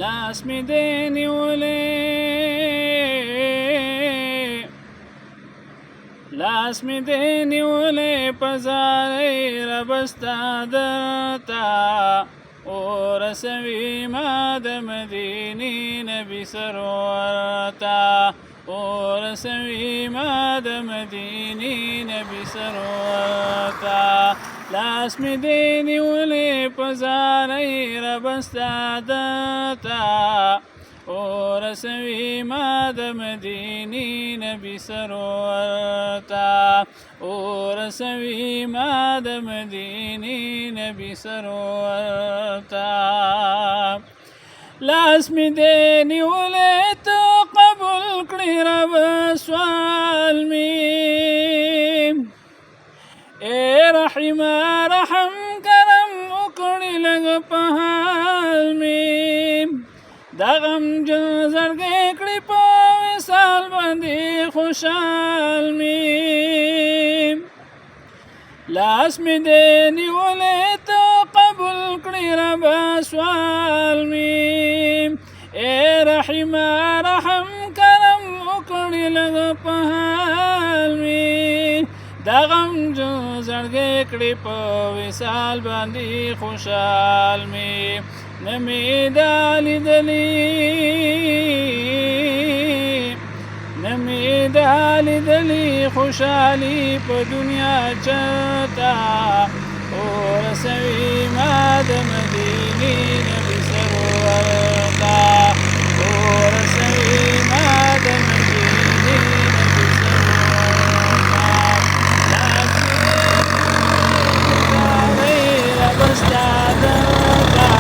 لاس می دې نیولې لاس می دې نیولې په زارۍ رب ستا درته ورسوي ما د مدینې نبي سرور ته ورسوي ما د مدینې نبي سرور ته لاس می دې نیولې په زارۍ رب ستا درته ورسوي ما د مدینې نبي سرور ته ورسوي ما د مدینې نبي سرور ته لاس می دې نیولې ته قبول کړې رب سوال می اے رحمه رحم کرم وکړې لږ په حال می دا غم زړګی کړي په وصال باندې خوشحال می لاس می دې نیولې ته قبول کړي رب سوال می اے رحمه رحم کرم وکړې لږ په حال می دا غم زړګی کړي په وصال باندې خوشحال می نمی دالی دلی خوشحالی په دنیا چتا ورسوي ما د مدینې نبي سرور ته ورسوي ما د مدینې نبي سرور ته رب ستا درته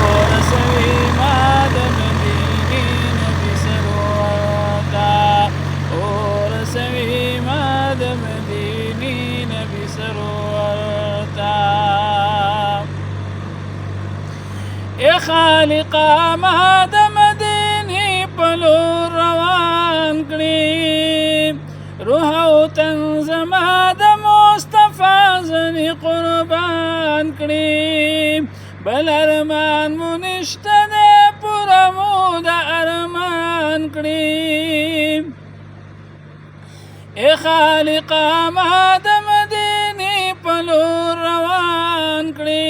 ورسوي ما د مدینې نبي سرور ته ورسوي ما د مدینې نبي سرور ته ای خالقا ما د مدینې په لور روان کړې روح او تن زما د مصطفی ځنې قربان کړې بل ارمان مو نشته دی پوره مو د ارمان کړې ای خالقا ما د مدینې په لور روان کړې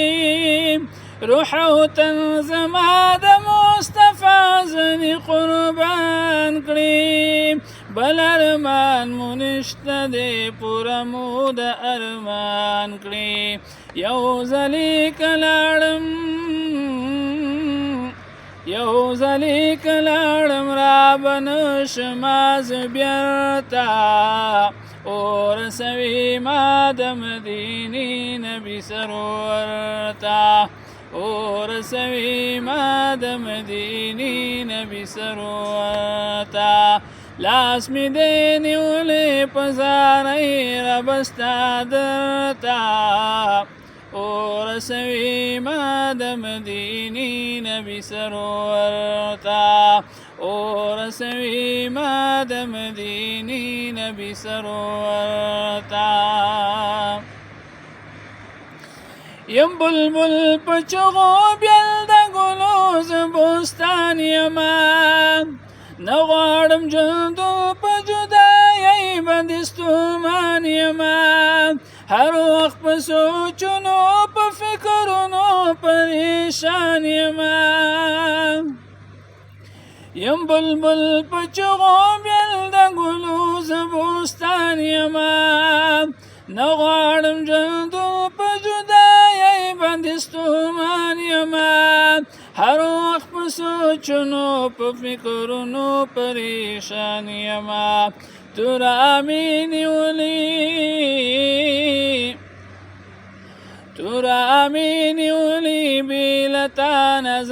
روح او تن زما د مصطفی ځنې قربان کړې بل ارمان مو نشته دی پوره مو د ارمان کړې یو ځلې کلاړم را بنشما زه بیرته ورسوي ما د مدینې نبي سرور ته ورسوي ما د مدینې نبي سرور ته لاس می دې نیولې په زارۍ رب ستا درته ورسوي ما د مدینې نبي سرور ته ورسوي ما د مدینې نبي سرور ته یم بلبل په چغو بیل د ګلو زه بوستان یمه نه غواړم ژوندو په جدایۍ باندې ستومان یمه هر وخت په سوچونو په فکرونو پریشان یمه یم بلبل په چغو بیل د ګلو زه بوستان یمه نه غواړم ژوندو په جدایۍ باندې ستومان یمه هر وخت په سوچونو په فکرونو پریشان یمه تورا می نیولی بیلتا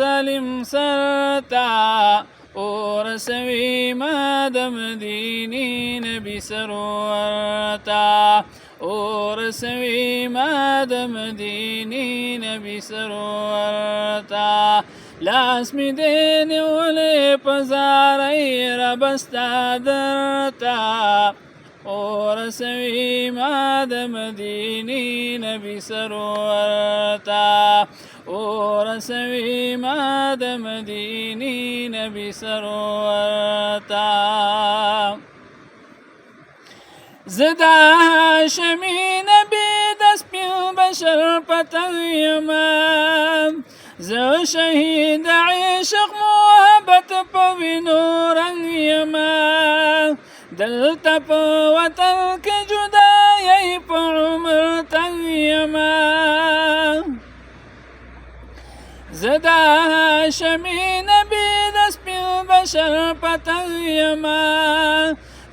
ظالم سرتا ورسوي ما د مدینې نبي سرور ته ورسوي ما د مدینې نبي سرور ته لاس می دې نیولې په زارۍ رب ستا درته ورسوي ما د مدینې نبي سرور ته رسوي ما د مدینی نبی سرور تا زدا هاشمی نبی د سپین بشر پتن یما زه شهید عشق محبت په وینو رنګ یما دلته په وطن کې جدایي په عمر تنګ یما زه د هاشمي نبي د سپین بشر پتن یما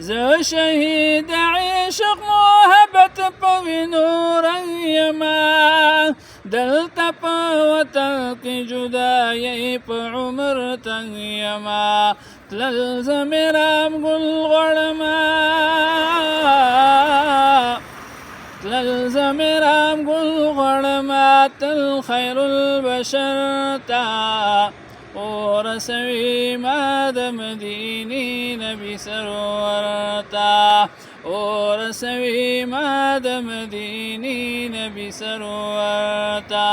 زه شهید عشق محبت په وینو رنګ یما دلته په وطن کې جدایي په عمر تنګ یما تلل زمیرام ګل غړما تلل زمیرام ګل غړما تل خیر البشر تا ورسوي ما د مدینی نبی سرور تا ورسوي ما د مدینی نبی سرور تا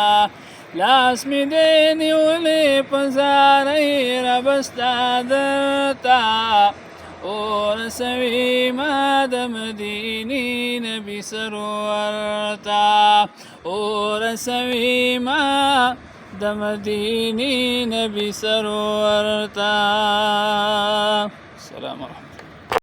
لاس می دې نیولې په زارۍ رب ستا درته ورسوي ما د مدینی نبی سرور تا ورسوي ما د مدینی نبی سرور تا. السلام علیکم.